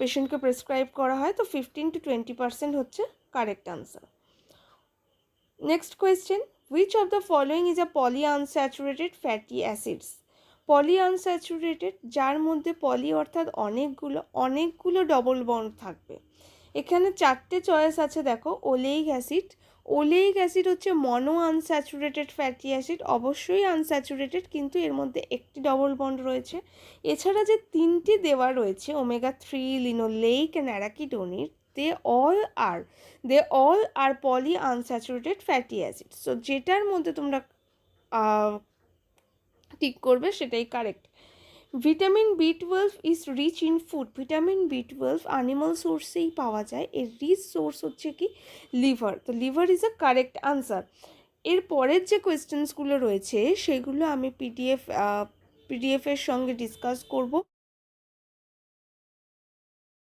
পেশেন্টকে প্রেসক্রাইব করা হয়, তো 15 to 20% হচ্ছে correct answer. Next question, which of the following is a poly unsaturated fatty acids? Poly unsaturated, যার মধ্যে পলি অর্থাৎ অনেকগুলো ডবল বন্ড থাকবে। এখানে 4টে চয়েস আছে, দেখো। ওলেইক অ্যাসিড, ওলেইক অ্যাসিড হচ্ছে মনো আনস্যাচুরেটেড ফ্যাটি অ্যাসিড, অবশ্যই আনস্যাচুরেটেড, কিন্তু এর মধ্যে একটি ডবল বন্ড রয়েছে। এছাড়া যে 3টি দেওয়া রয়েছে omega-3, linoleic and arachidonic, they all are poly unsaturated fatty acids. So যেটার মধ্যে তোমরা টিক করবে সেটাই correct. Vitamin B12 is rich in food. Vitamin B12 animal সোর্সেই পাওয়া যায়, এর রিচ সোর্স হচ্ছে কি লিভার, তো liver is a correct answer. এর পরের যে কোয়েশ্চেন্সগুলো রয়েছে সেগুলো আমি পিডিএফের সঙ্গে ডিসকাস করব।